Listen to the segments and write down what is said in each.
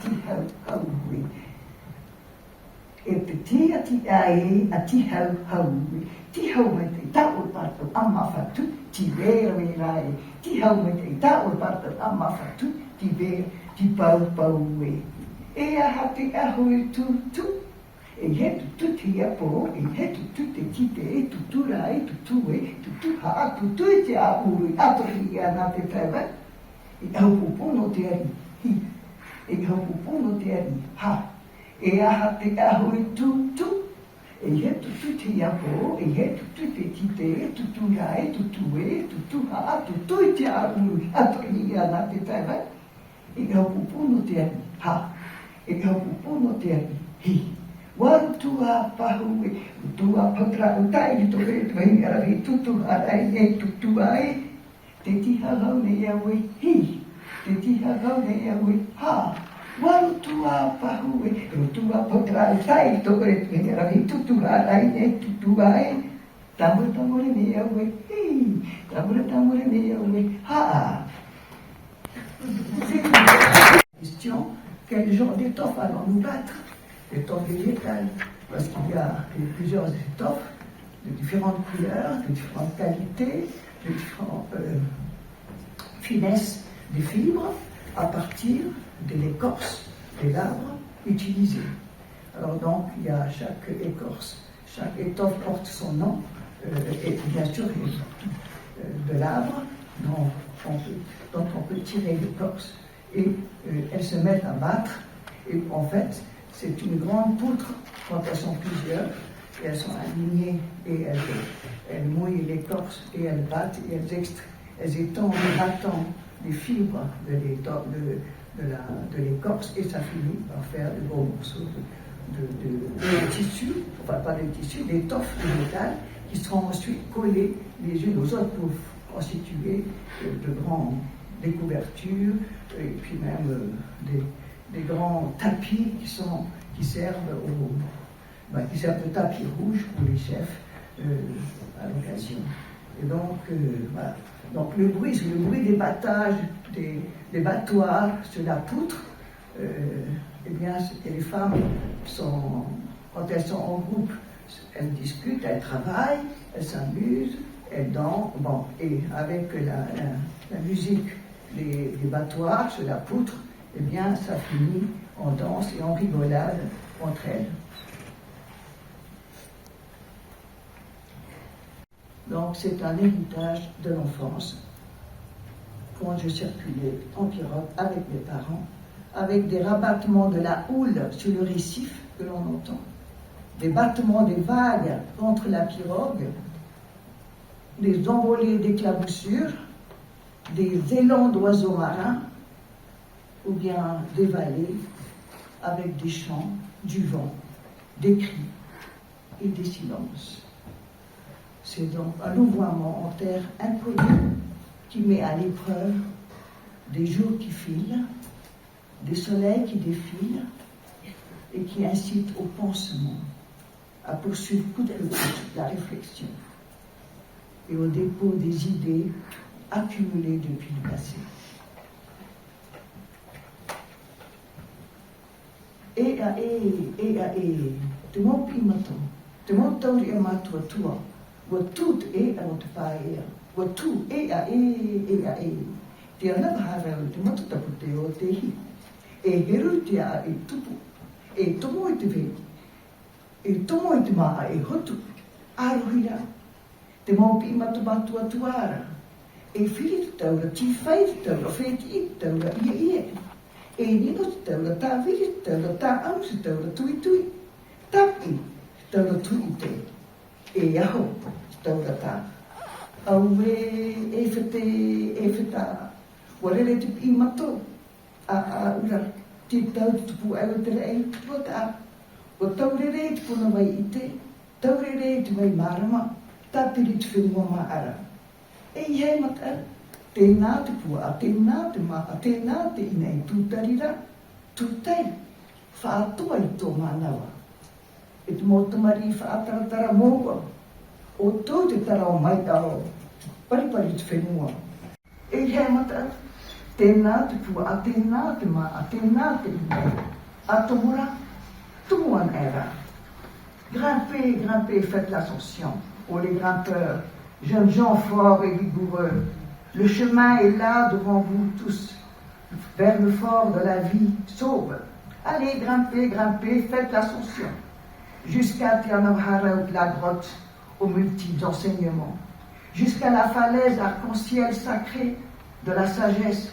ti hau haui. E te tia ti ai a ti hau haui. Ti hau me te tau tātou amawhatu, ti vera me rai. Ti hau me te tau tātou amawhatu, ti vera, ti pau pau e. E aha te ahui tu. E he tutu ti apo, e he tutu te kite e tutu ra e tutu ha, tutu e te a uru, atori ana te tewe. E hau pupono te ari, hi. E hau pupono te ari, ha. E aha te ahui tutu. E he tutu te apo, e he tutu te kite e tutu ra e tutu ha, tutu e te a uru, atori ana te tewe. E hau pupono te ari, ha. E hau pupono te ari, hi. Waru tua pahu e tua patra o tai to e to e ara i tutu arai e tutu ai te tiha hau ne ia we hi te tiha hau ne ia we ha waru tua pahu e tua patra o tai to e to e ara i tutu arai e tutu ai tamure ne ia we hi tamure ne ia we ha. Question: quel genre d'étoffe allons-nous battre? L'étoffe végétale, parce qu'il y a plusieurs étoffes de différentes couleurs, de différentes qualités, de différentes finesses des fibres à partir de l'écorce de l'arbre utilisé. Alors donc, il y a chaque écorce, chaque étoffe porte son nom, et bien sûr, de l'arbre dont on peut tirer l'écorce. Et elles se mettent à battre, et en fait, c'est une grande poutre quand elles sont plusieurs, et elles sont alignées, et elles mouillent l'écorce, et elles battent, et elles étendent en battant les fibres de l'écorce, et ça finit par faire de gros morceaux de tissu, enfin pas de tissu, d'étoffes de métal, qui seront ensuite collés les unes aux autres pour constituer de grandes couvertures, et puis même des grands tapis qui servent de tapis rouge pour les chefs à l'occasion. Et donc, voilà. Donc le bruit, c'est le bruit des battages, des battoirs sur la poutre. Eh bien, les femmes quand elles sont en groupe, elles discutent, elles travaillent, elles s'amusent, elles dansent. Bon, et avec la musique des battoirs sur la poutre, eh bien, ça finit en danse et en rigolade entre elles. Donc, c'est un héritage de l'enfance. Quand je circulais en pirogue avec mes parents, avec des rabattements de la houle sur le récif que l'on entend, des battements des vagues contre la pirogue, des envolées d'éclaboussures, des élans d'oiseaux marins, ou bien des vallées avec des chants, du vent, des cris et des silences. C'est donc un louvoiement en terre inconnue qui met à l'épreuve des jours qui filent, des soleils qui défilent et qui incite au pansement, à poursuivre coûte que coûte la réflexion et au dépôt des idées accumulées depuis le passé. Te mo pimato, te mo tauri e matua tua, wa tūt e alo te pāea, wa tū e. Te anava harau te matutapu te o te hi, e heru te a e tupu, e tomo i te veti, e tomo i te maa e hotu, arohira, te mo pimato matua tuara, e whiri te taura, ti whai te taura, wheti i te taura, ia. E nino te taura, tā viri te taura, tā au te taura, tui, tapi te taura tui te, e aho te taura tā. Au e wheta, warere te pi mato, a ura, te tau te tupu au te rei, tupu tā. O taurere te puna wai i te, taurere te wai marama, tāpiri te whenua maara. E i hei mata, tēnā te pua, tēnā te maa, tēnā te ina i tūtarira, tūtai, whātua i tō mānawa. E te mōtamari whātaratara mōua, o tō te tara o mai taro, paripari te whenua. E hei mata, Tenat pour Athénat, ma Athénat, Atomura, tout le monde est là. Grimpez, grimpez, faites l'ascension. Oh les grimpeurs, jeunes gens forts et vigoureux, le chemin est là devant vous tous, vers le fort de la vie sauve. Allez, grimpez, grimpez, faites l'ascension. Jusqu'à Tianamhara, la grotte aux multiples enseignements. Jusqu'à la falaise arc-en-ciel sacrée de la sagesse.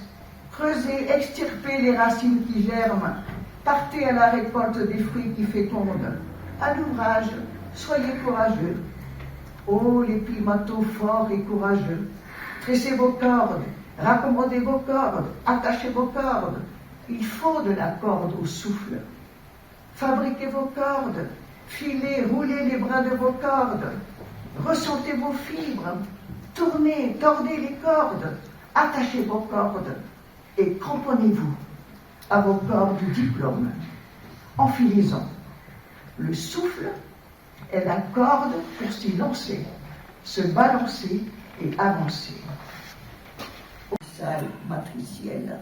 Creusez, extirpez les racines qui germent. Partez à la récolte des fruits qui fécondent. À l'ouvrage, soyez courageux. Ô les primatos forts et courageux, tressez vos cordes, raccommodez vos cordes, attachez vos cordes. Il faut de la corde au souffle. Fabriquez vos cordes, filez, roulez les bras de vos cordes, ressentez vos fibres, tournez, tordez les cordes, attachez vos cordes et cramponnez-vous à vos cordes du diplôme. Enfilez-en. Le souffle est la corde pour s'y lancer, se balancer et avancer. Salle matricielle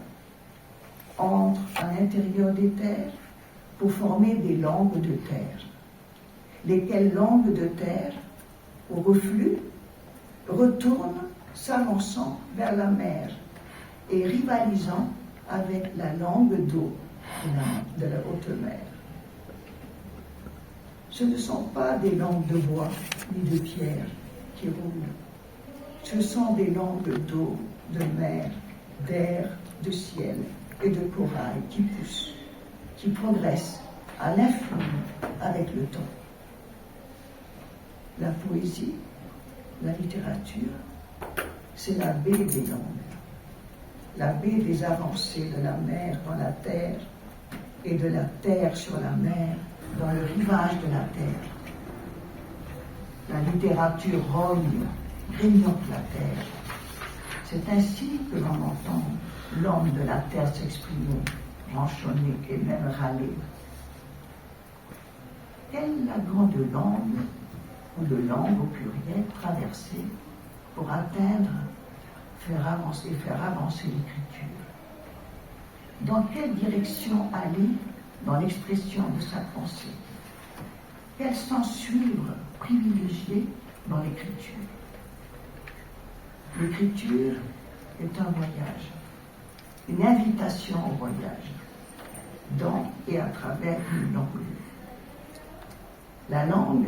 entre à l'intérieur des terres pour former des langues de terre, lesquelles langues de terre, au reflux, retournent s'avançant vers la mer et rivalisant avec la langue d'eau de la haute mer. Ce ne sont pas des langues de bois ni de pierre qui roulent. Ce sont des langues d'eau, de mer, d'air, de ciel et de corail qui poussent, qui progressent à l'infini avec le temps. La poésie, la littérature, c'est la baie des langues, la baie des avancées de la mer dans la terre et de la terre sur la mer dans le rivage de la terre. La littérature rogne, grignote la terre. C'est ainsi que l'on entend l'homme de la terre s'exprimer, ronchonner et même râler. Quelle la grande langue, ou de langue au pluriel, traverser pour atteindre, faire avancer l'écriture? Dans quelle direction aller dans l'expression de sa pensée? Quel sens suivre, privilégier dans l'écriture? L'écriture est un voyage, une invitation au voyage, dans et à travers une langue. La langue,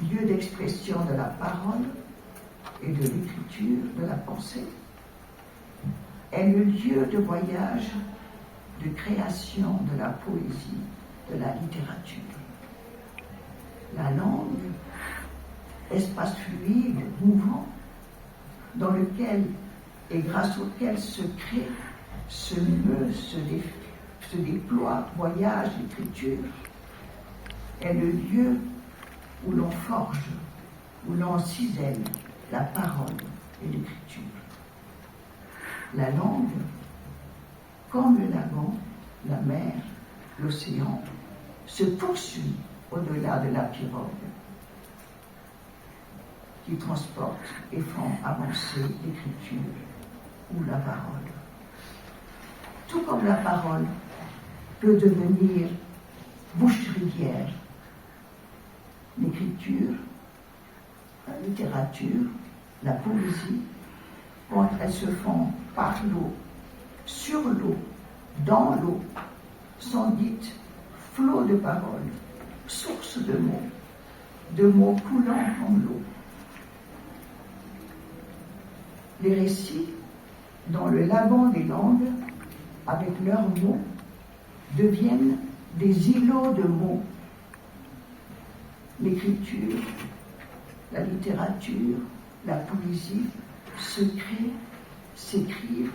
lieu d'expression de la parole et de l'écriture, de la pensée, est le lieu de voyage, de création de la poésie, de la littérature. La langue, espace fluide, mouvant, dans lequel et grâce auquel se crée, se meut, se déploie, voyage, l'écriture, est le lieu où l'on forge, où l'on cisèle la parole et l'écriture. La langue, comme le lagon, la mer, l'océan, se poursuit au-delà de la pirogue, qui transporte et font avancer l'écriture ou la parole. Tout comme la parole peut devenir bouche-rivière, l'écriture, la littérature, la poésie, quand elles se font par l'eau, sur l'eau, dans l'eau, sont dites flots de paroles, sources de mots coulant comme l'eau. Les récits, dans le lagon des langues, avec leurs mots, deviennent des îlots de mots. L'écriture, la littérature, la poésie se créent, s'écrivent,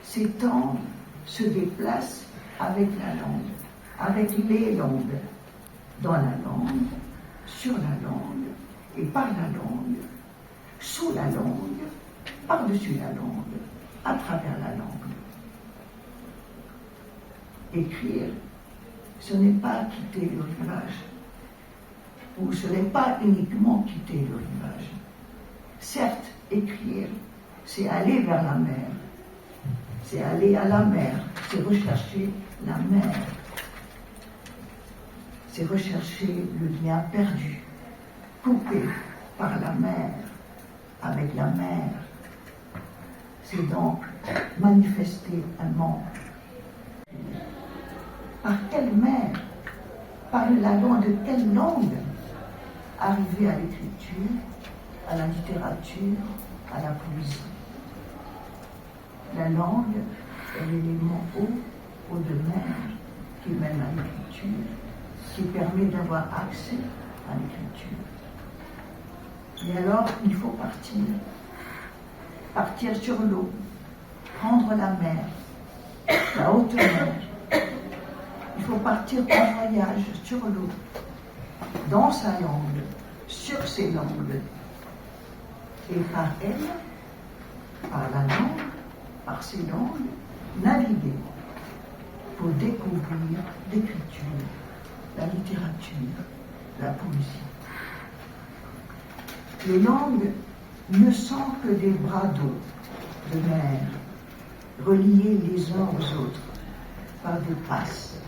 s'étendent, se déplacent avec la langue, avec les langues, dans la langue, sur la langue et par la langue, sous la langue, par-dessus la langue, à travers la langue. Écrire, ce n'est pas quitter le rivage, ou ce n'est pas uniquement quitter le rivage. Certes, écrire, c'est aller vers la mer, c'est aller à la mer, c'est rechercher la mer, c'est rechercher le lien perdu, coupé par la mer, avec la mer. C'est donc manifester un monde. Par quelle mer, par de quelle langue arriver à l'écriture, à la littérature, à la poésie. La langue est l'élément haut de mer qui mène à l'écriture, qui permet d'avoir accès à l'écriture. Et alors, il faut partir sur l'eau, prendre la mer, la haute mer. Il faut partir en voyage sur l'eau, dans sa langue, sur ses langues. Et par elle, par la langue, par ces langues, naviguer pour découvrir l'écriture, la littérature, la poésie. Les langues ne sont que des bras d'eau, de mer, reliés les uns aux autres par des passes,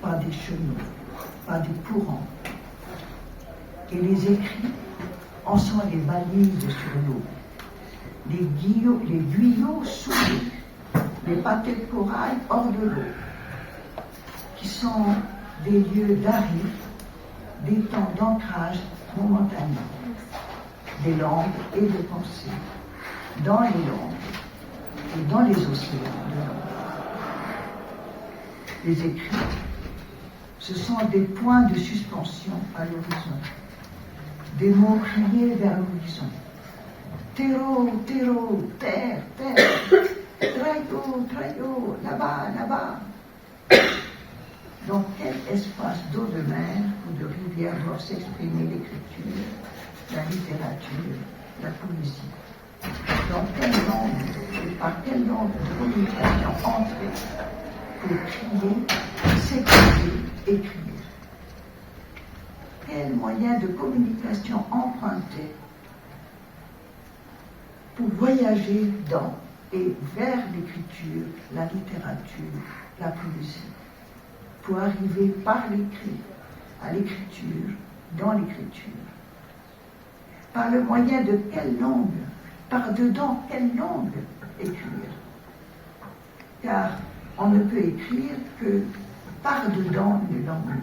par des chenaux, par des courants. Et les écrits en sont les balises sur l'eau, les guyos sous l'eau, les pâtés de corail hors de l'eau, qui sont des lieux d'arrêt, des temps d'ancrage momentanés, des langues et des pensées, dans les langues et dans les océans de langue. Les écrits, ce sont des points de suspension à l'horizon, des mots criés vers l'horizon. Terreau, terreau, terre, terre, trayo, trayo, là-bas, là-bas. Dans quel espace d'eau de mer ou de rivière doivent s'exprimer l'écriture, la littérature, la poésie? Dans quelle langue et par quelle langue de communication entrer pour crier, s'écrire, écrire? Quel moyen de communication emprunter pour voyager dans et vers l'écriture, la littérature, la poésie, pour arriver par l'écrit à l'écriture, dans l'écriture? Par le moyen de quelle langue, par-dedans quelle langue écrire? Car on ne peut écrire que par-dedans une langue,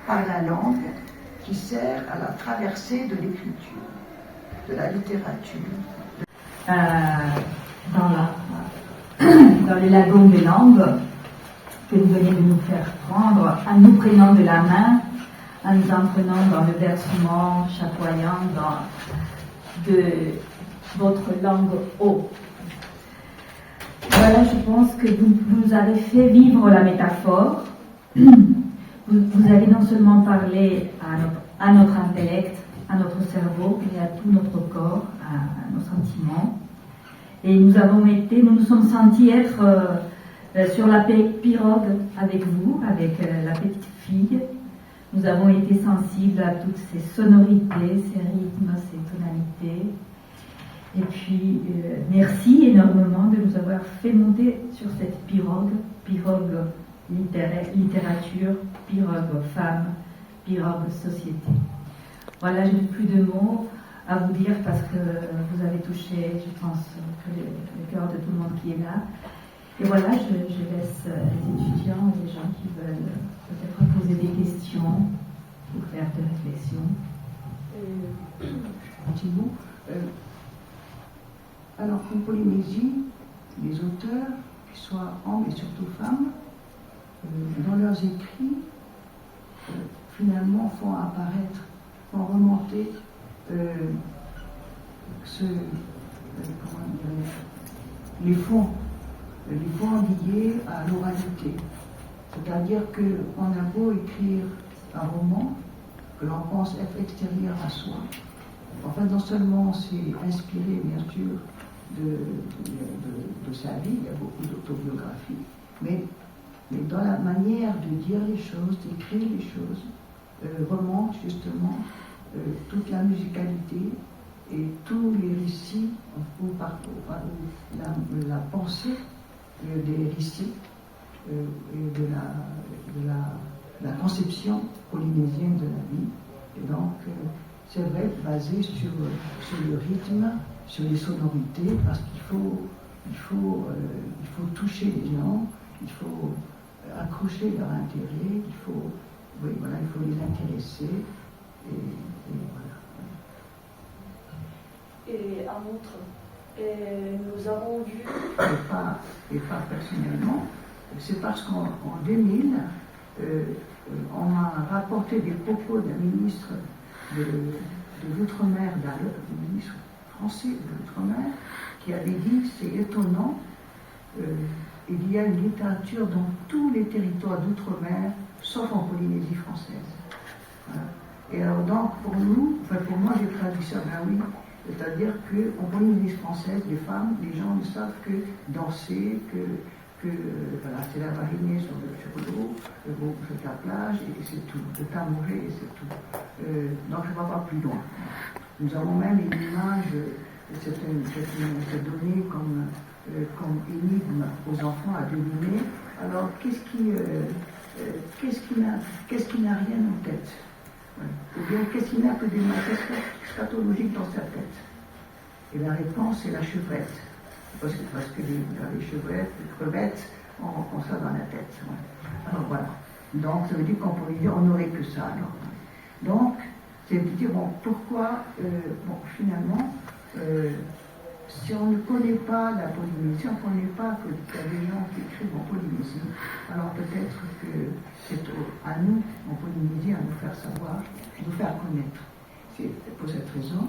par la langue qui sert à la traversée de l'écriture, de la littérature. Dans les lagons des langues que vous venez de nous faire prendre, en nous prenant de la main, en nous entraînant dans le versement chatoyant de votre langue eau. Voilà, je pense que vous nous avez fait vivre la métaphore. Vous avez non seulement parlé à notre intellect, à notre cerveau, mais à tout notre corps, à nos sentiments. Et nous nous sommes sentis être sur la pirogue avec vous, avec la petite fille. Nous avons été sensibles à toutes ces sonorités, ces rythmes, ces tonalités. Et puis, merci énormément de nous avoir fait monter sur cette pirogue littérature, pirogue femme, pirogue société. Voilà, je n'ai plus de mots à vous dire parce que vous avez touché, je pense, le cœur de tout le monde qui est là. Et voilà, je laisse les étudiants et les gens qui veulent peut-être poser des questions ou faire des réflexions. Un petit mot. Alors qu'en Polynésie, les auteurs, qu'ils soient hommes et surtout femmes, dans leurs écrits, finalement font apparaître, font remonter les fonds liés à l'oralité. C'est-à-dire qu'on a beau écrire un roman que l'on pense être extérieur à soi. Enfin, non seulement c'est inspiré, bien sûr, de sa vie, il y a beaucoup d'autobiographies, mais dans la manière de dire les choses, d'écrire les choses, remonte justement toute la musicalité et tous les récits où la pensée des récits et de la conception polynésienne de la vie. Et donc, c'est vrai, basé sur le rythme, sur les sonorités, parce qu'il faut toucher les gens, il faut accrocher leur intérêt, il faut les intéresser, et voilà. Et un autre, nous avons vu... Et pas personnellement, c'est parce qu'en 2000, on m'a rapporté des propos d'un ministre de l'Outre-mer, d'un ministre français de l'Outre-mer, qui avait dit, c'est étonnant, il y a une littérature dans tous les territoires d'Outre-mer, sauf en Polynésie française. Voilà. Et alors donc, pour nous, pour moi, j'ai traduit ça, ben oui, c'est-à-dire qu'en Polynésie française, les femmes, les gens ne savent que danser, que voilà, c'est la marinée sur l'eau, sur la plage, et c'est tout, le tambouré, et c'est tout. Donc je ne vais pas plus loin. Nous avons même une image, c'est donné comme énigme aux enfants à deviner. Alors, qu'est-ce qui n'a rien en tête? Ou bien qu'est-ce qui n'a que des matières pathologiques dans sa tête? Et la réponse est la chevrette. Parce que les chevrettes, les crevettes, on ça dans la tête. Ouais. Alors voilà. Donc ça veut dire qu'on pourrait dire on n'aurait que ça. Alors. Donc, c'est de dire pourquoi, finalement, si on ne connaît pas la Polynésie, si on ne connaît pas qu'il y a des gens qui écrivent en Polynésie, alors peut-être que c'est à nous, en Polynésie, à nous faire savoir, à nous faire connaître. C'est pour cette raison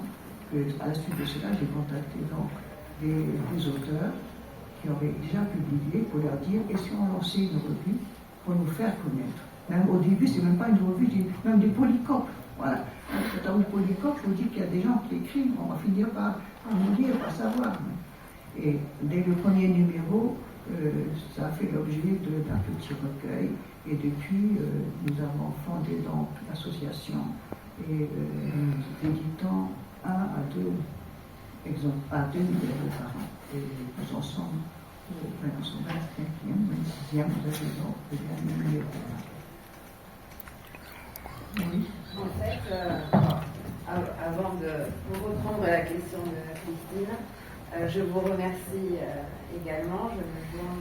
qu'à la suite de cela, j'ai contacté donc des auteurs qui auraient déjà publié pour leur dire et si on lançait une revue pour nous faire connaître. Même au début, c'est même pas une revue, c'est même des polycopes. Voilà. Quand on dit polycope, je vous dis qu'il y a des gens qui écrivent, on va finir par nous dire, par savoir. Et dès le premier numéro, ça a fait l'objet d'un petit recueil. Et depuis, nous avons fondé donc l'association et nous éditons 1 à 2 numéros par an. Et nous en sommes au 25e, 26e, nous avons le dernier numéro. Oui. En fait, avant de reprendre la question de Christine, je vous remercie également. Je me joins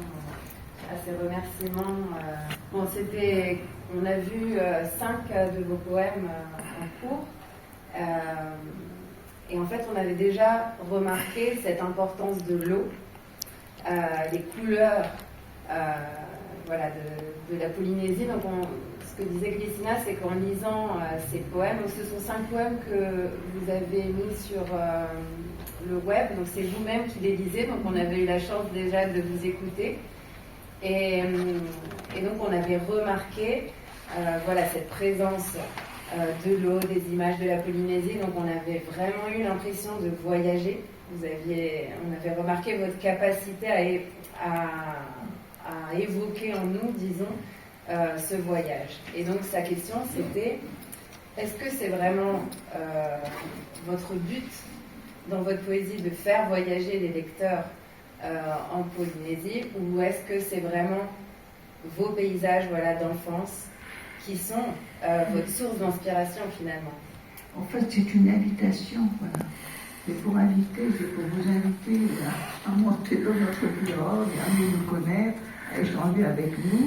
à ces remerciements. On a vu 5 de vos poèmes en cours. Et en fait, on avait déjà remarqué cette importance de l'eau, les couleurs de la Polynésie. Donc, ce que disait Christina, c'est qu'en lisant ces poèmes, ce sont 5 poèmes que vous avez mis sur le web, donc c'est vous-même qui les lisez, donc on avait eu la chance déjà de vous écouter. Et donc on avait remarqué cette présence de l'eau, des images de la Polynésie, donc on avait vraiment eu l'impression de voyager. On avait remarqué votre capacité à évoquer en nous, disons, ce voyage. Et donc sa question c'était, est-ce que c'est vraiment votre but dans votre poésie de faire voyager les lecteurs en Polynésie, ou est-ce que c'est vraiment vos paysages d'enfance qui sont votre source d'inspiration finalement? En fait, c'est une invitation, voilà. C'est pour vous inviter à monter dans notre pirogue, à mieux nous connaître, à échanger avec nous.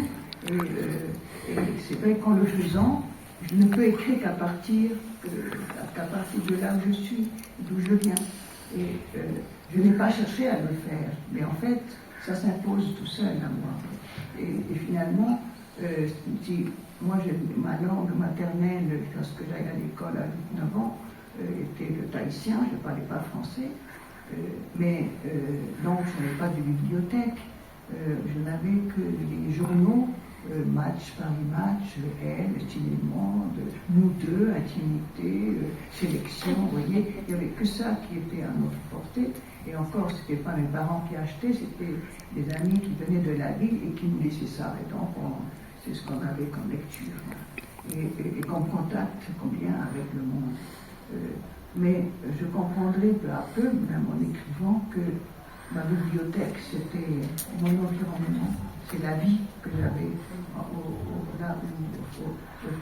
Et c'est vrai qu'en le faisant, je ne peux écrire qu'à partir de là où je suis, d'où je viens. Et je n'ai pas cherché à le faire, mais en fait, ça s'impose tout seul à moi. Et finalement, moi, ma langue maternelle, lorsque j'allais à l'école à 9 ans, était le tahitien, je ne parlais pas français, donc je n'avais pas de bibliothèque, je n'avais que les journaux, Match, Paris Match, Elle, Style et Monde, Nous deux, Intimité, Sélection, vous voyez, il n'y avait que ça qui était à notre portée, et encore, ce n'était pas mes parents qui achetaient, c'était des amis qui venaient de la ville et qui nous laissaient ça, et donc c'est ce qu'on avait comme lecture, et comme contact, combien avec le monde. Mais je comprendrai peu à peu, même en écrivant, que ma bibliothèque, c'était mon environnement, c'est la vie que j'avais au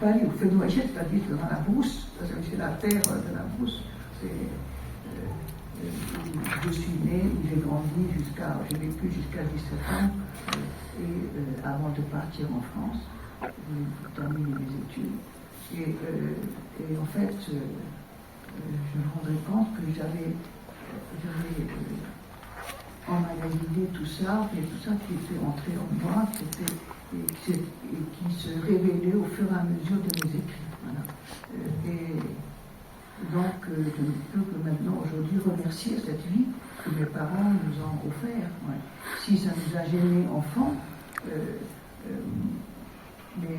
palais, au feu de Noyer, c'est-à-dire dans la brousse, c'est la terre de la brousse. Je suis née, j'ai grandi j'ai vécu jusqu'à 17 ans, et avant de partir en France, pour terminer mes études. Et en fait, je me rendais compte que j'avais emmagasiné tout ça, et tout ça qui était entré en moi, et qui se révélait au fur et à mesure de mes écrits. Voilà. Et donc, je ne peux que maintenant, aujourd'hui, remercier cette vie que mes parents nous ont offert. Ouais. Si ça nous a gênés enfants, mais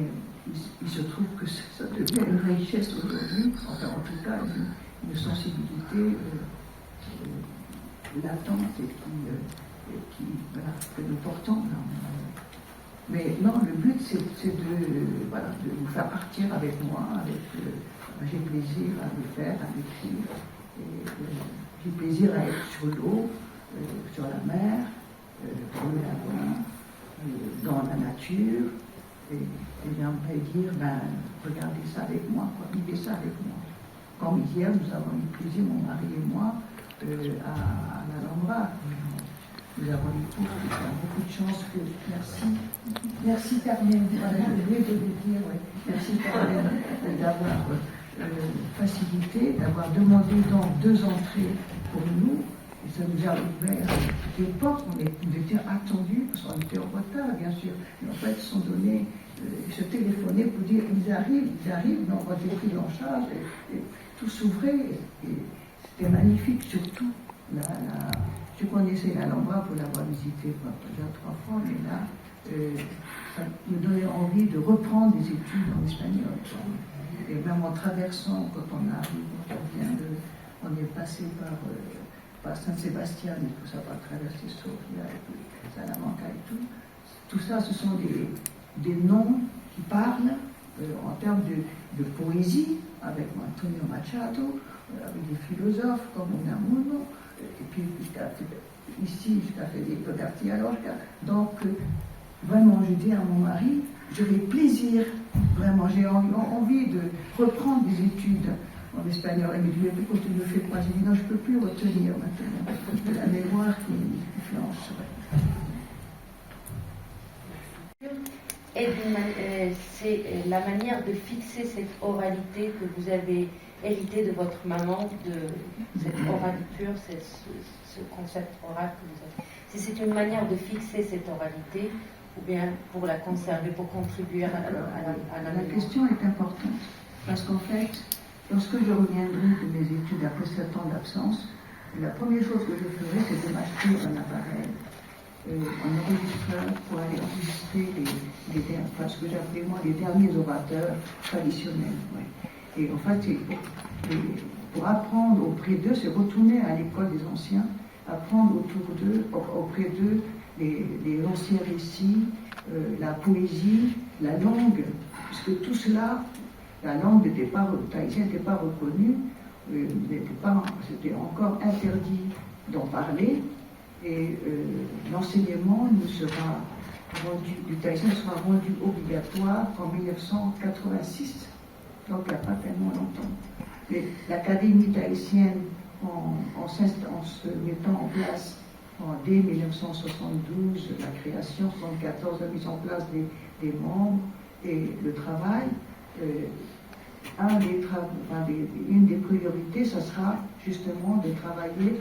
il se trouve que ça devient une richesse aujourd'hui, enfin en tout cas une sensibilité latente et voilà, que nous portons. Mais non, le but c'est de vous faire partir avec moi, j'ai plaisir à le faire, à l'écrire, et j'ai plaisir à être sur l'eau, sur la mer, sur le lagon, dans la nature. Et j'aimerais dire, regardez ça avec moi, vivez ça avec moi. Comme hier, nous avons eu plaisir, mon mari et moi, à l'Alhambra. Nous avons eu beaucoup de chance. Merci Carmen, voilà, je voulais te le dire, ouais. Merci Carmen d'avoir facilité, d'avoir demandé donc 2 entrées pour nous. Et ça nous a ouvert des portes, on était attendus, parce qu'on était en retard, bien sûr. Et en fait, ils sont donnés, se téléphonaient pour dire ils arrivent, mais on va être pris en charge, et tout s'ouvrait. Et c'était magnifique, surtout. Je connaissais l'Alhambra pour l'avoir visité déjà 3 fois, mais là, ça me donnait envie de reprendre des études en espagnol. Et même en traversant, quand on arrive, on est passé par Saint-Sébastien et tout ça, par traverser Sofia et puis Salamanca et tout. Tout ça, ce sont des noms qui parlent en termes de poésie, avec Antonio Machado, avec des philosophes comme Unamuno, et puis ici, jusqu'à Federico García Lorca. Donc, vraiment, je dis à mon mari, j'aurais plaisir, vraiment, j'ai envie de reprendre des études en espagnol. Et il me dit, quand tu me fais pas, j'ai dit, non, je ne peux plus retenir maintenant. La mémoire qui flanche. Et c'est la manière de fixer cette oralité que vous avez hérité de votre maman, de cette oralité pure, ce concept oral que vous avez. Si c'est une manière de fixer cette oralité, ou bien pour la conserver, pour contribuer à la La question est importante, parce qu'en fait, lorsque je reviendrai de mes études après 7 ans d'absence, la première chose que je ferai, c'est de m'acheter un appareil, un enregistreur pour aller enregistrer ce que j'appelais moi les derniers orateurs traditionnels. Ouais. Et en fait, pour apprendre auprès d'eux, c'est retourner à l'école des anciens, apprendre auprès d'eux les anciens récits, la poésie, la langue, puisque tout cela, la langue tahitienne n'était pas reconnue, c'était encore interdit d'en parler, et l'enseignement du tahitien sera rendu obligatoire en 1986, donc il n'y a pas tellement longtemps. L'Académie tahitienne, en se mettant en place dès 1972, la création, 1974, la mise en place des membres et le travail, une des priorités, ce sera justement de travailler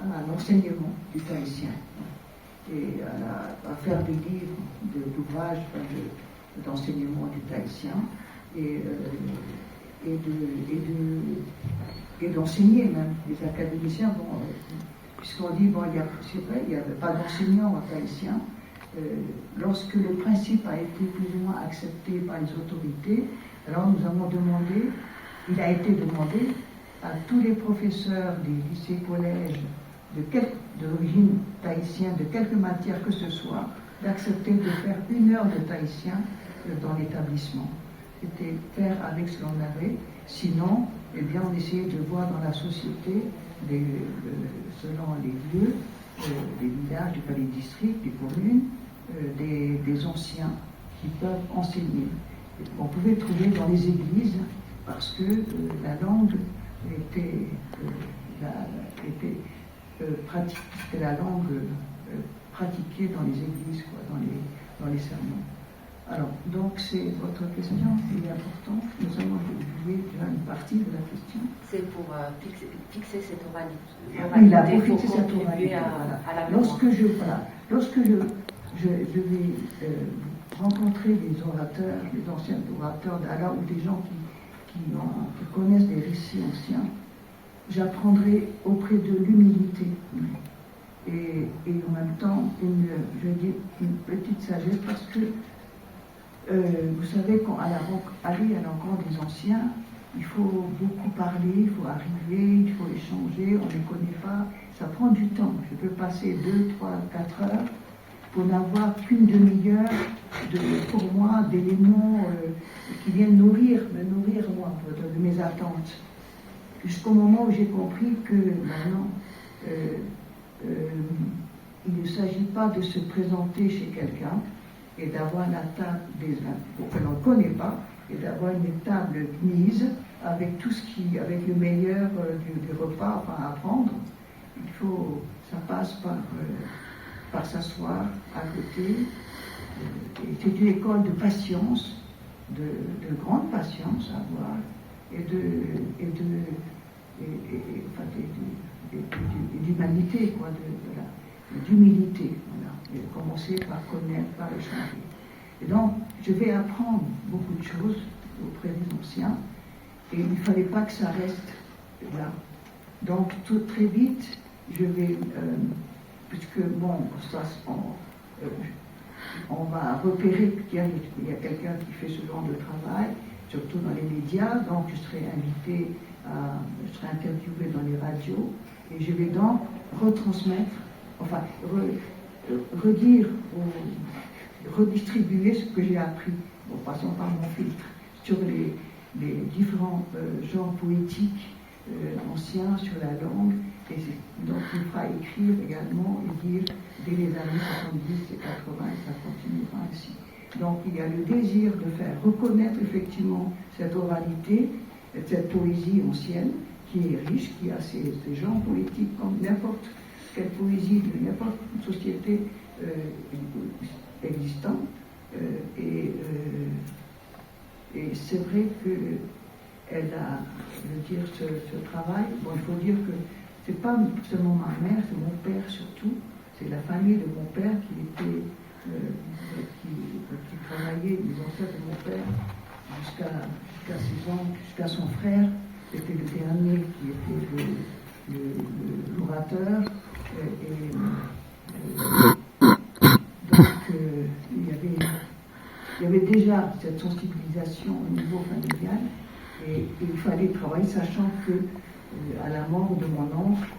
à l'enseignement du tahitien et à faire des livres, d'ouvrages d'enseignement du tahitien et d'enseigner même. Les académiciens, puisqu'on dit, c'est vrai, il n'y avait pas d'enseignants en tahitien. Lorsque le principe a été plus ou moins accepté par les autorités, alors nous avons demandé, il a été demandé à tous les professeurs des lycées, collèges, d'origine tahitienne, de quelque matière que ce soit, d'accepter de faire 1 heure de tahitien dans l'établissement. C'était faire avec ce qu'on avait. Sinon, eh bien, on essayait de voir dans la société, selon les lieux, des villages, pas des districts, des communes, des anciens qui peuvent enseigner. On pouvait trouver dans les églises parce que la langue était la langue pratiquée dans les églises, quoi, dans les sermons. Alors, donc, c'est votre question qui est importante. Nous allons oublier déjà une partie de la question. C'est pour fixer cette oralité. Oui, là, pour fixer pour cette contribuer oralité. à Voilà. la Lorsque je vais rencontrer des orateurs, des anciens orateurs d'Allah ou des gens qui connaissent des récits anciens, j'apprendrai auprès de l'humilité et en même temps une petite sagesse parce que vous savez, quand aller à l'encontre des anciens, il faut beaucoup parler, il faut arriver, il faut échanger, on ne les connaît pas, ça prend du temps. Je peux passer 2, 3, 4 heures pour n'avoir qu'une demi-heure pour moi d'éléments qui viennent me nourrir moi, de mes attentes. Jusqu'au moment où j'ai compris que maintenant, il ne s'agit pas de se présenter chez quelqu'un et d'avoir la table que l'on ne connaît pas, et d'avoir une table mise avec tout ce avec le meilleur du repas à prendre. Ça passe par s'asseoir à côté. Et c'est une école de patience, de grande patience à avoir, et d'humanité, quoi, d'humilité, voilà, et commencer par connaître, par échanger. Et donc, je vais apprendre beaucoup de choses auprès des anciens, et il ne fallait pas que ça reste là. Donc, très vite, je vais, puisque bon, on va repérer qu'il y a quelqu'un qui fait ce genre de travail, surtout dans les médias, donc je serai interviewé dans les radios, et je vais donc retransmettre, redistribuer ce que j'ai appris, en passant par mon filtre, sur les différents genres poétiques anciens, sur la langue, et donc il fera écrire également et dire dès les années 70 et 80, et ça continuera ainsi. Donc il y a le désir de faire reconnaître effectivement cette oralité, cette poésie ancienne, qui est riche, qui a ces genres poétiques comme n'importe quelle poésie de n'importe quelle société existante. Et c'est vrai qu'elle a, ce travail. Bon, il faut dire que c'est pas seulement ma mère, c'est mon père surtout. C'est la famille de mon père qui travaillait, les ancêtres de mon père, jusqu'à ses oncles, jusqu'à son frère. C'était le dernier qui était l'orateur. Donc, il y avait déjà cette sensibilisation au niveau familial et il fallait travailler, sachant que à la mort de mon oncle,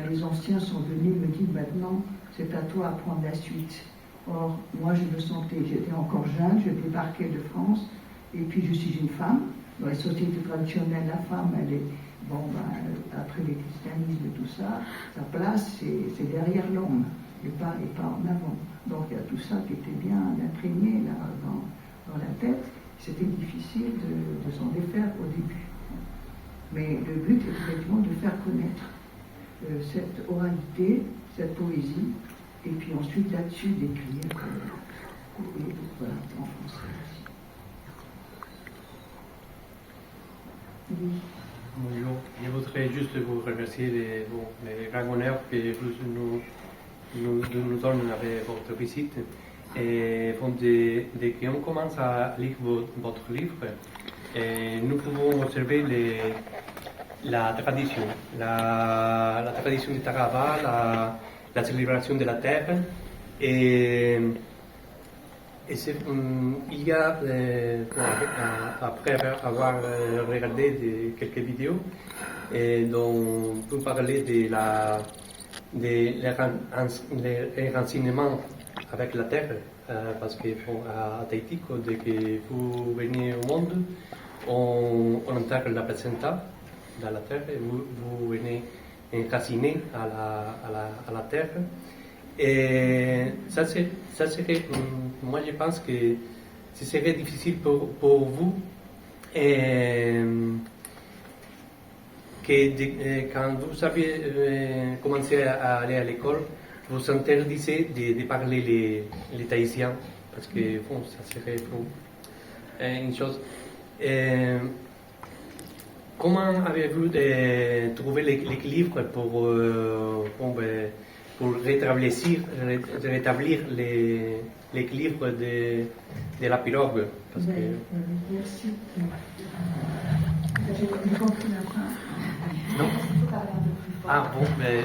les anciens sont venus me dire maintenant c'est à toi à prendre la suite. Or, moi je me sentais, j'étais encore jeune, je débarquais de France et puis je suis une femme. Dans les sociétés traditionnelles, la femme, elle est, après le christianisme et tout ça, sa place c'est derrière l'homme et pas en avant. Donc il y a tout ça qui était bien imprégné là, dans la tête. C'était difficile de s'en défaire au début. Mais le but est effectivement de faire connaître cette oralité, cette poésie, et puis ensuite là-dessus d'écrire, et voilà, en français aussi. Oui. Bonjour, je voudrais juste vous remercier les grands honneurs que vous nous donnez avec votre visite. Et dès qu'on commence à lire votre livre, nous pouvons observer la tradition du Tarava, la célébration de la terre. Et il y a, après avoir regardé quelques vidéos dont vous parlez des renseignements avec la terre, parce qu'à Tahiti, dès que vous venez au monde, on enterre la placenta dans la terre et vous venez enraciné à la terre. Et ça serait, moi je pense que ce serait difficile pour vous quand vous avez commencé à aller à l'école, vous interdisez de parler les tahitiens, parce que bon, ça serait une chose. Comment avez-vous trouvé l'équilibre pour rétablir l'équilibre de la pirogue? Parce que... Merci. J'ai compris la fin. Non. Ah bon, mais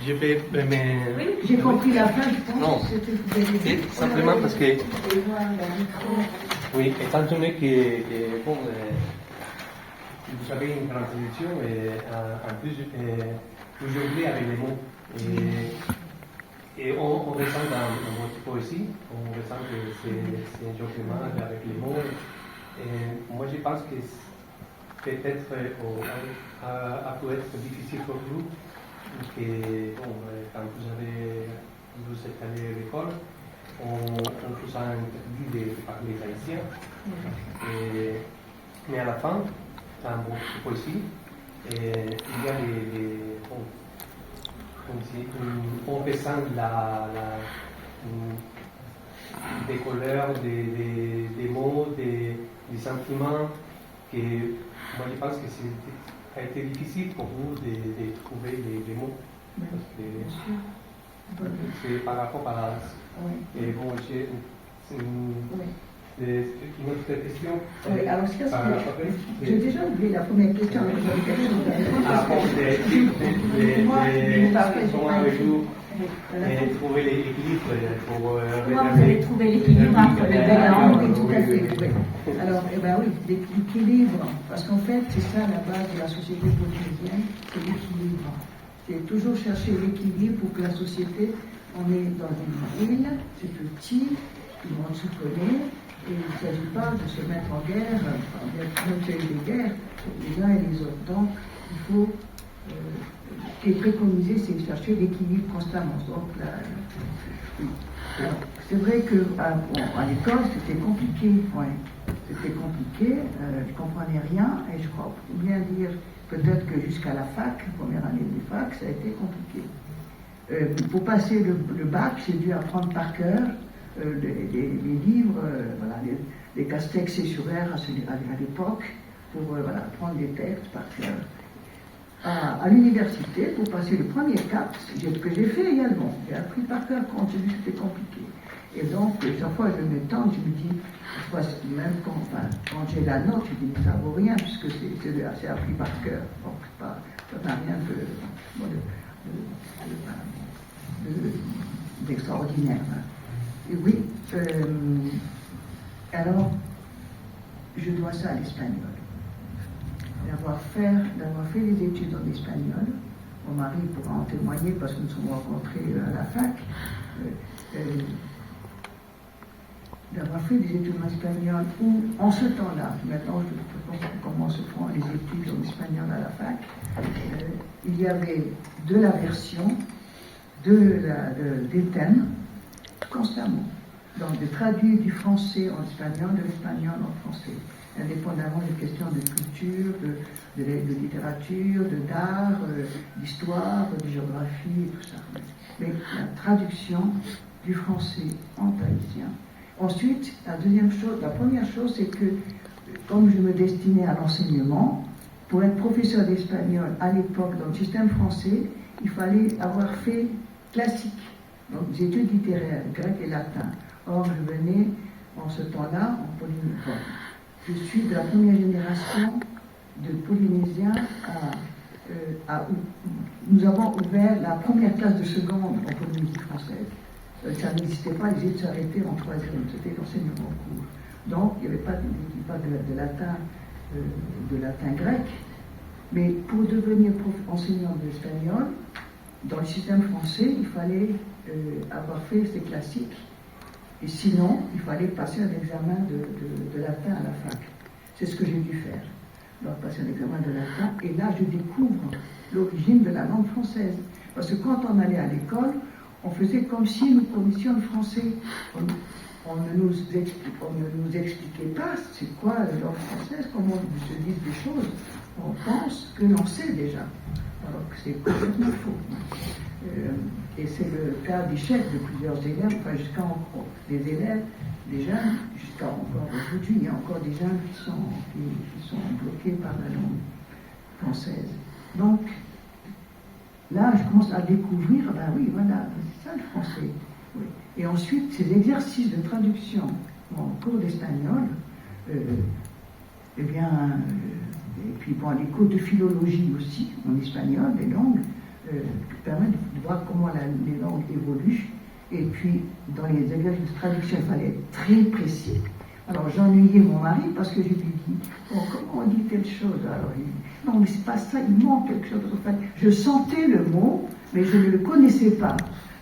je vais... Mais... Oui, j'ai compris la fin, je pense. Non, c'est simplement parce que... Oui, étant donné que bon, vous avez une transition et en plus vous jonglez avec les mots. Et on ressent dans votre poésie, on ressent que c'est un jonglement avec les mots. Et moi je pense que peut-être a pu être difficile pour vous, que bon, quand vous êtes allé à l'école, on vous a interdit de parler haïtien. Mais à la fin, dans votre poésie, il y a on ressent des couleurs, des mots, des sentiments que moi je pense que ça a été difficile pour vous de trouver les mots. Parce que c'est par rapport à... Et bon, j'ai une autre question. Oui, alors ce que j'ai déjà oublié la première question. Comment avez-vous trouvé l'équilibre pour... Comment vous avez trouvé l'équilibre entre le Ah, oui, vélo? tout à fait. Oui. Alors, oui, l'équilibre, parce qu'en fait, c'est ça la base de la société polynésienne, c'est l'équilibre. C'est toujours chercher l'équilibre pour que la société, on est dans une ville, c'est petit, tout le monde se connaît, et il ne s'agit pas de se mettre en guerre, même s'il y a eu des guerres, les uns et les autres. Donc, il faut, ce qui est préconisé, c'est de chercher l'équilibre constamment. Donc, c'est vrai qu'à l'école, c'était compliqué. Ouais. C'était compliqué, je ne comprenais rien, et je crois bien dire peut-être que jusqu'à la fac, première année de fac, ça a été compliqué. Pour passer le bac, j'ai dû apprendre par cœur les livres, voilà, les Castex et Surer à l'époque, pour apprendre des textes par cœur. À l'université, pour passer le premier cap, ce que j'ai fait également, j'ai appris par cœur quand j'ai vu que c'était compliqué. Et donc, chaque fois que je me tente, je me dis, même quand j'ai la note, je dis, mais ça vaut rien, puisque c'est appris par cœur. Donc, ça n'a rien d'extraordinaire. Et oui, alors, je dois ça à l'espagnol. D'avoir fait des études en espagnol. Mon mari pourra en témoigner parce que nous nous sommes rencontrés à la fac. D'avoir fait des études en espagnol où, en ce temps-là, maintenant je sais comment se font les études en espagnol à la fac, il y avait de la version, des thèmes, constamment. Donc de traduire du français en espagnol, de l'espagnol en français, indépendamment des questions de culture, de littérature, d'art, d'histoire, de géographie et tout ça. Mais la traduction du français en tahitien. Ensuite, la première chose, c'est que, comme je me destinais à l'enseignement, pour être professeur d'espagnol à l'époque dans le système français, il fallait avoir fait classique, donc des études littéraires, grec et latin. Or, je venais en ce temps-là en Polynésie. Je suis de la première génération de Polynésiens nous avons ouvert la première classe de seconde en Polynésie française. Ça n'existait pas, les études s'arrêtaient en troisième, c'était l'enseignement en cours. Donc, il n'y avait pas de latin grec, mais pour devenir enseignant d'espagnol, dans le système français, il fallait avoir fait ces classiques, et sinon, il fallait passer un examen de latin à la fac. C'est ce que j'ai dû faire. Donc, passer un examen de latin, et là, je découvre l'origine de la langue française. Parce que quand on allait à l'école, on faisait comme si nous connaissions le français. On ne nous expliquait pas c'est quoi la langue française, comment se disent des choses. On pense que l'on sait déjà, alors que c'est complètement faux. Et c'est le cas d'échec de plusieurs élèves, enfin jusqu'à encore des élèves, des jeunes, jusqu'à encore aujourd'hui, il y a encore des jeunes qui sont bloqués par la langue française. Donc, là, je commence à découvrir, ben oui, voilà, c'est ça le français. Oui. Et ensuite, ces exercices de traduction en cours d'espagnol, et puis bon, les cours de philologie aussi, en espagnol, les langues, permettent de voir comment les langues évoluent. Et puis, dans les exercices de traduction, il fallait être très précis. Alors, j'ennuyais mon mari parce que je lui dis, bon, comment on dit telle chose? Alors, il dit, non, mais c'est pas ça, il manque quelque chose. Enfin, je sentais le mot, mais je ne le connaissais pas.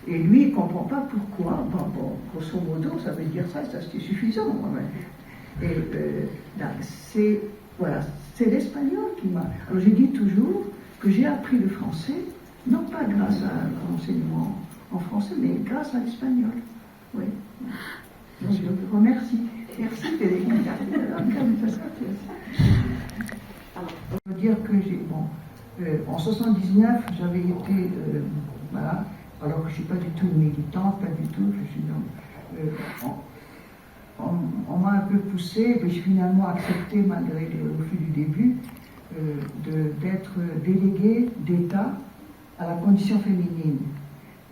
Et lui, il ne comprend pas pourquoi. Bon, grosso modo, ça veut dire ça c'est suffisant. Ouais. Et là, c'est l'espagnol qui m'a... Alors, je dis toujours que j'ai appris le français, non pas grâce à l'enseignement en français, mais grâce à l'espagnol. Oui. Donc, je vous remercie. Merci, Frédéric. Je veux dire que en 79, j'avais été, voilà, alors que je ne suis pas du tout militante, pas du tout, je suis on m'a un peu poussé, mais j'ai finalement accepté, malgré les refus du début, d'être déléguée d'État à la condition féminine.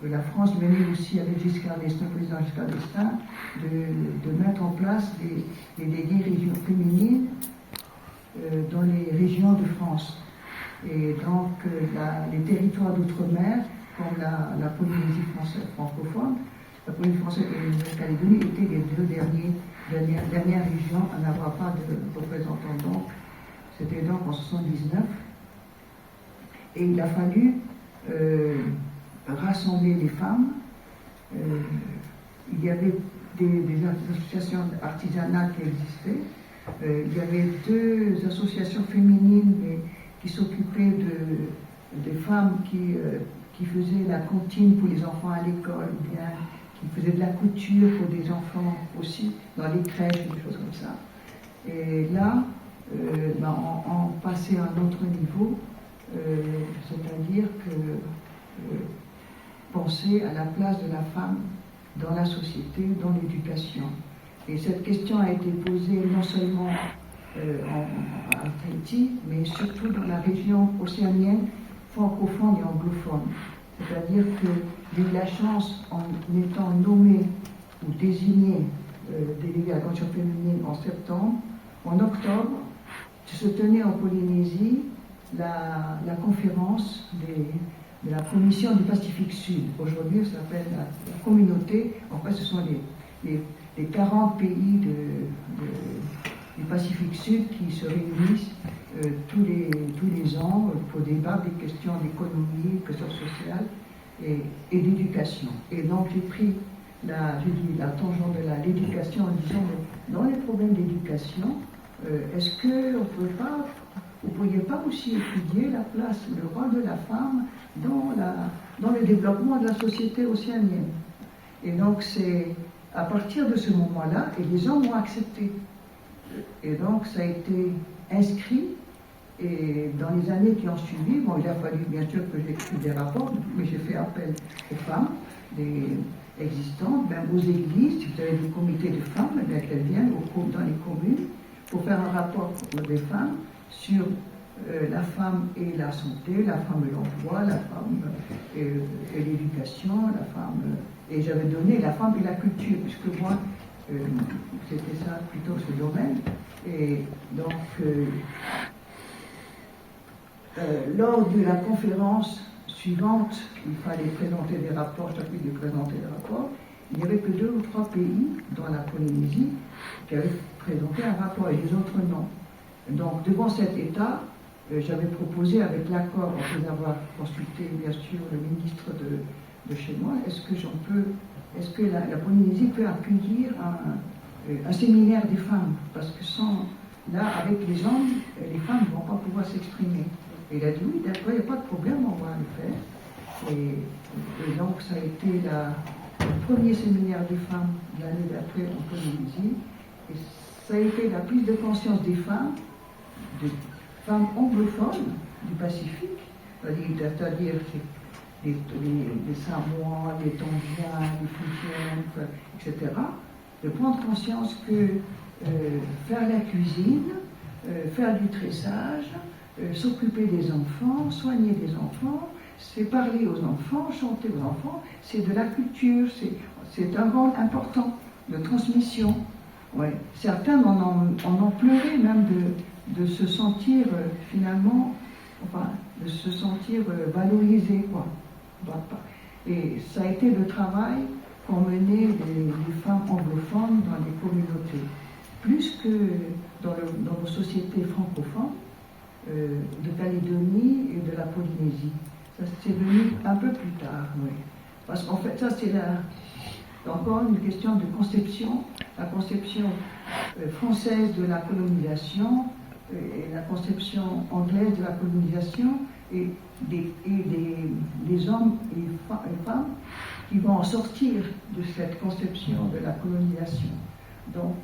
La France menait aussi avec Giscard d'Estaing, le président Giscard d'Estaing, de mettre en place des délégués régions féminines dans les régions de France. Et donc, les territoires d'outre-mer, comme la Polynésie française francophone, la Polynésie française et la Nouvelle-Calédonie étaient les deux dernières régions à n'avoir pas de représentants. Donc, c'était donc en 79. Et il a fallu rassembler les femmes. Il y avait des associations artisanales qui existaient. Il y avait 2 associations féminines qui s'occupaient des femmes qui faisaient la cantine pour les enfants à l'école, ou bien qui faisaient de la couture pour des enfants aussi, dans les crèches, des choses comme ça. Et là, on passait à un autre niveau, c'est-à-dire que penser à la place de la femme dans la société, dans l'éducation. Et cette question a été posée non seulement à Tahiti, mais surtout dans la région océanienne, francophone et anglophone. C'est-à-dire que j'ai eu la chance, en étant nommée ou désignée déléguée à la condition féminine en septembre, en octobre, se tenait en Polynésie la conférence de la Commission du Pacifique Sud. Aujourd'hui, ça s'appelle la communauté. En fait, ce sont les 40 pays du Pacifique Sud qui se réunissent tous les ans pour débattre des questions d'économie, questions sociales et d'éducation. Et donc, j'ai pris la tangente de l'éducation en disant, dans les problèmes d'éducation, est-ce que vous ne pourriez pas aussi étudier la place, le rôle de la femme dans le développement de la société océanienne? Et donc, c'est à partir de ce moment-là, et les hommes ont accepté. Et donc, ça a été inscrit, et dans les années qui ont suivi, bon, il a fallu bien sûr que j'écrive des rapports, mais j'ai fait appel aux femmes existantes, même aux églises, si vous avez des comités de femmes, eh bien qu'elles viennent dans les communes pour faire un rapport pour des femmes sur la femme et la santé, la femme et l'emploi, la femme et l'éducation, la femme... Et j'avais donné la femme et la culture, puisque moi, c'était ça plutôt ce domaine. Et donc, lors de la conférence suivante, il fallait présenter des rapports, chacun devait présenter des rapports. Il n'y avait que 2 ou 3 pays, dans la Polynésie, qui avaient présenté un rapport et les autres non. Donc, devant cet état, j'avais proposé, avec l'accord, après avoir consulté bien sûr le ministre de chez moi, est-ce que la Polynésie peut accueillir un séminaire des femmes? Parce que là, avec les hommes, les femmes ne vont pas pouvoir s'exprimer. Et il a dit oui, d'accord, il n'y a pas de problème, on va le faire. Et donc ça a été le premier séminaire des femmes de l'année d'après en Polynésie. Et ça a été la prise de conscience des femmes anglophones du Pacifique, c'est-à-dire les Samoa, les Tongiens, les Fidjiens, etc., de prendre conscience que faire la cuisine, faire du tressage, s'occuper des enfants, soigner des enfants, c'est parler aux enfants, chanter aux enfants, c'est de la culture, c'est un rôle important de transmission. Ouais. Certains en ont pleuré même de se sentir finalement, enfin, de se sentir valorisés, quoi. Et ça a été le travail qu'ont mené les femmes anglophones dans les communautés, plus que dans nos sociétés francophones de Calédonie et de la Polynésie. Ça c'est venu un peu plus tard, oui. Parce qu'en fait, ça c'est encore une question de conception, la conception française de la colonisation et la conception anglaise de la colonisation et des hommes et femmes qui vont en sortir de cette conception de la colonisation. Donc,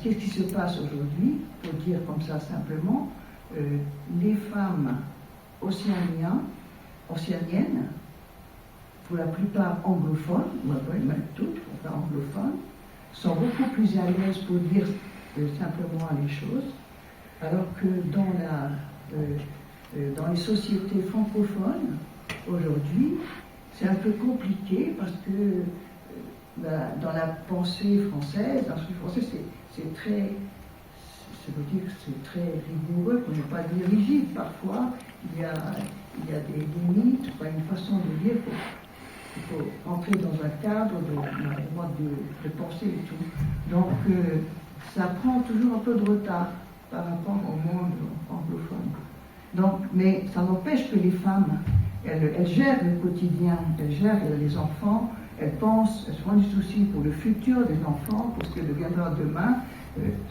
qu'est-ce qui se passe aujourd'hui, pour dire comme ça simplement, les femmes océaniennes, pour la plupart anglophones, même toutes, enfin anglophones, sont beaucoup plus à l'aise pour dire simplement les choses, alors que dans les sociétés francophones, aujourd'hui, c'est un peu compliqué parce que dans la pensée française, c'est très, c'est très rigoureux, pour ne pas dire rigide parfois. Il y a des limites, enfin, une façon de dire qu'il faut entrer dans un cadre de pensée et tout. Donc, ça prend toujours un peu de retard par rapport au monde anglophone. Donc, mais ça n'empêche que les femmes, elles gèrent le quotidien, elles gèrent les enfants, elles pensent, elles se font du souci pour le futur des enfants, pour ce que deviendra demain,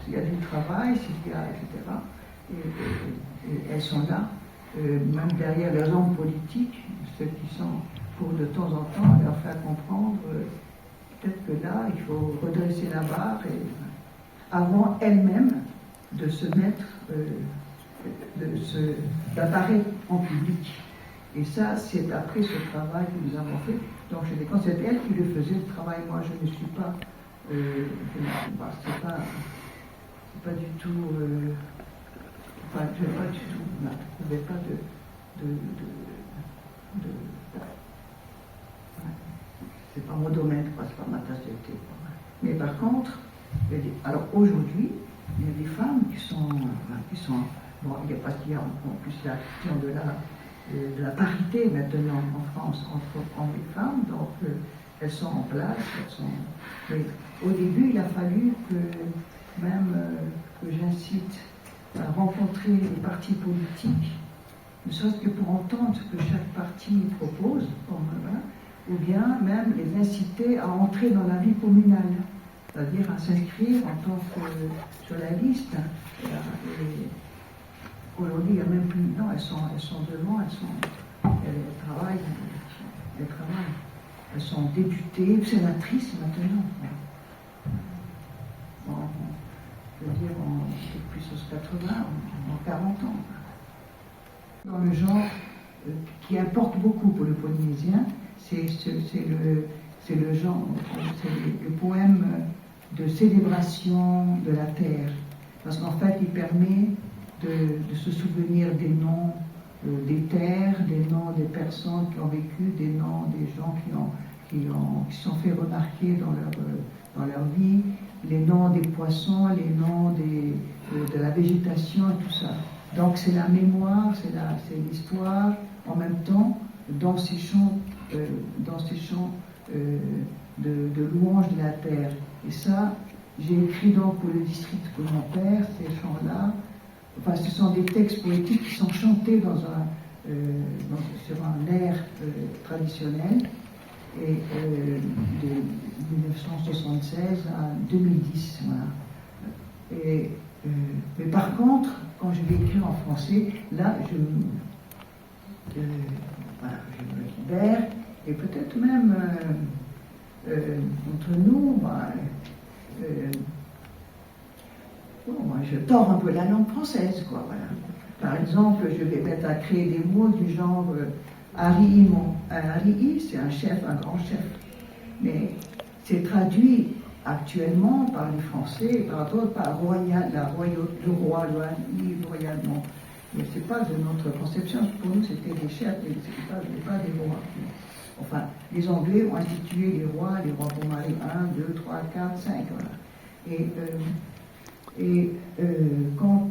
s'il y a du travail, s'il y a, etc. Et elles sont là, même derrière les hommes politiques, ceux qui sont pour de temps en temps leur faire comprendre peut-être que là, il faut redresser la barre avant elles-mêmes de se mettre, d'apparaître en public. Et ça, c'est après ce travail que nous avons fait. Donc, je dis, quand c'est elle qui le faisait, le travail, moi, je ne suis pas, c'est pas du tout, enfin, je n'ai pas du tout, je ne trouvais pas c'est pas mon domaine, quoi, c'est pas ma tasse de thé. Quoi. Mais par contre, alors aujourd'hui, il y a des femmes qui sont bon, il y a pas qu'il y a en plus la question de la parité maintenant en France entre hommes et femmes, donc elles sont en place, mais au début il a fallu que même que j'incite à rencontrer les partis politiques, ne serait-ce que pour entendre ce que chaque parti propose, ou bien même les inciter à entrer dans la vie communale, c'est-à-dire à s'inscrire en tant que sur la liste. Aujourd'hui, il n'y a même plus. Non, elles sont devant, elles travaillent. Elles sont députées, sénatrices maintenant. Bon, je veux dire, depuis 80, en 40 ans. Dans le genre qui importe beaucoup pour le Polynésien, c'est le genre, c'est le poème de célébration de la terre. Parce qu'en fait, il permet de se souvenir des noms des terres, des noms des personnes qui ont vécu, des noms des gens qui sont fait remarquer dans leur vie, les noms des poissons, les noms de la végétation et tout ça. Donc c'est la mémoire, c'est l'histoire, en même temps, dans ces chants de louange de la terre. Et ça, j'ai écrit donc pour le district de mon père, ces chants-là. Enfin, ce sont des textes poétiques qui sont chantés sur un air traditionnel, et de 1976 à 2010. Voilà. Et Mais par contre, quand je vais écrire en français, là, je me libère, et peut-être même entre nous, moi, je tords un peu la langue française, quoi, voilà. Par exemple, je vais mettre à créer des mots du genre Harry-Imon. Harry, c'est un chef, un grand chef. Mais c'est traduit actuellement par les Français, par d'autres, par royal, le roi, le Harry, royalement. Mais ce n'est pas de notre conception. Pour nous, c'était des chefs, mais ce n'était pas des rois. Enfin, les Anglais ont institué les rois pour Marie 1, 2, 3, 4, 5, voilà. Et quand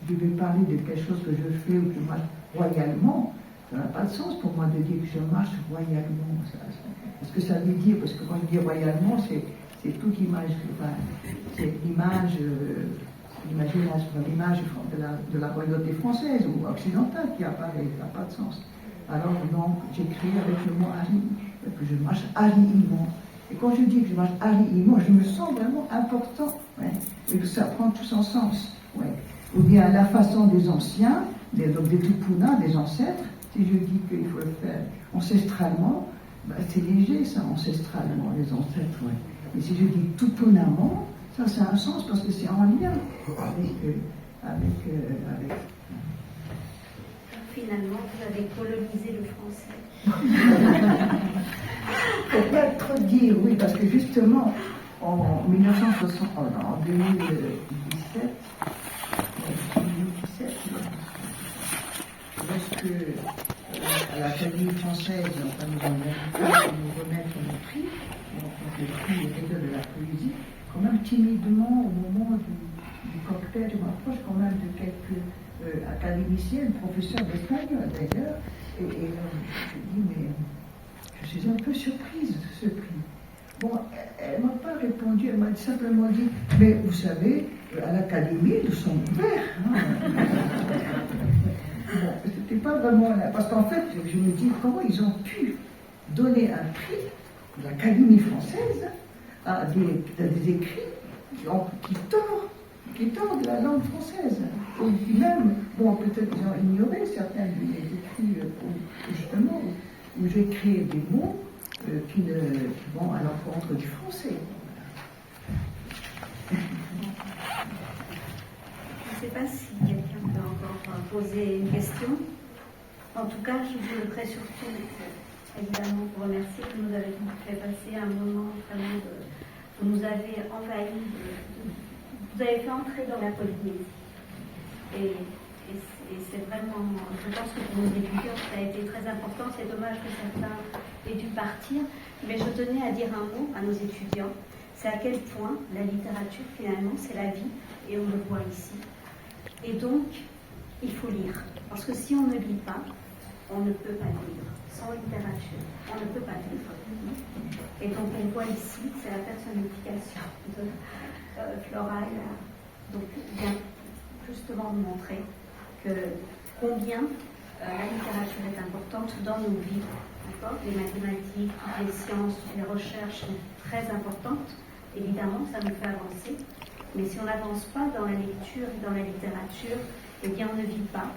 je vais parler de quelque chose que je fais ou que je marche royalement, ça n'a pas de sens pour moi de dire que je marche royalement. Parce que ça veut dire, parce que quand je dis royalement, c'est toute l'image, enfin, c'est l'image, l'image de la royauté française ou occidentale qui apparaît, ça n'a pas de sens. Alors donc, j'écris avec le mot Harry, que je marche harryment. Et quand je dis que je marche harryment, je me sens vraiment important. Ouais. Et que ça prend tout son sens. Ouais. Ou bien la façon des anciens, donc des Tupuna, des ancêtres, si je dis qu'il faut le faire ancestralement, c'est léger ça, ancestralement, les ancêtres. Ouais. Mais si je dis Tupunament, ça a un sens parce que c'est en lien avec Finalement, vous avez colonisé le français. Peut-être dire, oui, parce que justement, en 1960, en 2017, lorsque à l'Académie française, on nous a nous remettre le prix, donc le prix de la poésie, quand même timidement, au moment du cocktail, je m'approche quand même de quelques académiciens, professeurs d'espagnol d'ailleurs, et je dis, mais je suis un peu surprise de ce prix. Bon, elle ne m'a pas répondu, elle m'a simplement dit, mais vous savez, à l'académie, nous sommes ouverts. Hein. Bon, c'était pas vraiment là, parce qu'en fait, je me dis, comment ils ont pu donner un prix de l'Académie française à des écrits qui tordent la langue française. Ou même, bon, peut-être ils ont ignoré certains des écrits, justement, où j'ai créé des mots qui vont à l'encontre du français. Je ne sais pas si quelqu'un peut encore poser une question. En tout cas, je voudrais surtout, évidemment, vous remercier que nous avez fait passer un moment vraiment vous nous avez envahi, vous avez fait entrer dans la Polynésie. Et c'est vraiment, je pense que pour nos étudiants, ça a été très important. C'est dommage que certains aient dû partir. Mais je tenais à dire un mot à nos étudiants. C'est à quel point la littérature, finalement, c'est la vie. Et on le voit ici. Et donc, il faut lire. Parce que si on ne lit pas, on ne peut pas vivre. Sans littérature, on ne peut pas vivre. Et donc, on voit ici, c'est la personnification de Flora. Donc, vient justement nous montrer combien la littérature est importante dans nos vies. Les mathématiques, les sciences, les recherches sont très importantes. Évidemment, ça nous fait avancer. Mais si on n'avance pas dans la lecture et dans la littérature, eh bien, on ne vit pas.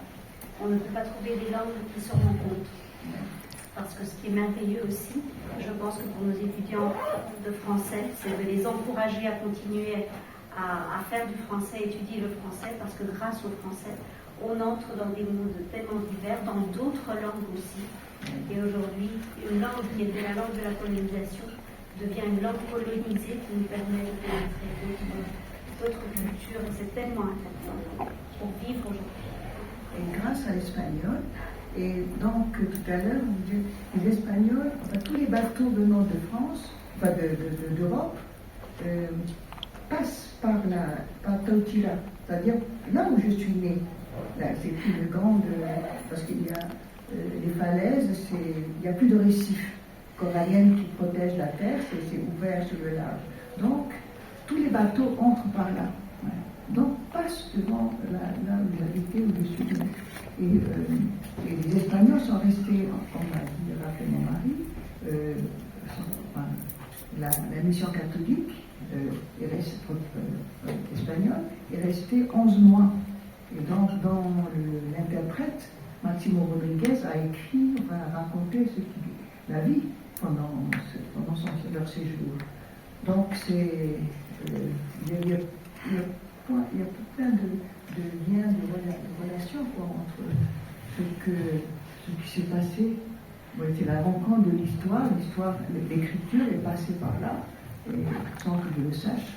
On ne peut pas trouver des langues qui se rencontrent. Parce que ce qui est merveilleux aussi, je pense que pour nos étudiants de français, c'est de les encourager à continuer à faire du français, étudier le français, parce que grâce au français, on entre dans des mondes tellement divers, dans d'autres langues aussi. Et aujourd'hui, une langue qui était la langue de la colonisation devient une langue colonisée qui nous permet de traiter d'autres cultures. Et c'est tellement important pour vivre aujourd'hui. Et grâce à l'espagnol, et donc tout à l'heure, vous dites, les Espagnols, enfin, tous les bateaux venant de France, enfin d'Europe, passent par Tautira, c'est-à-dire là où je suis née. C'est une grande, parce qu'il y a les falaises, il n'y a plus de récifs coralliennes qui protègent la terre, c'est ouvert sur le large. Donc, tous les bateaux entrent par là. Ouais. Donc, passent devant là où j'habitais, où je suis née. Et les Espagnols sont restés, comme m'a dit rappelé mon mari, la mission catholique espagnol, est resté 11 mois. Et donc, l'interprète, Máximo Rodríguez, a écrit, a raconté la vie pendant leur séjour. Donc, il y a plein de liens, de relations entre ce qui s'est passé. C'est la rencontre de l'histoire, l'écriture est passée par là, et sans que je le sache.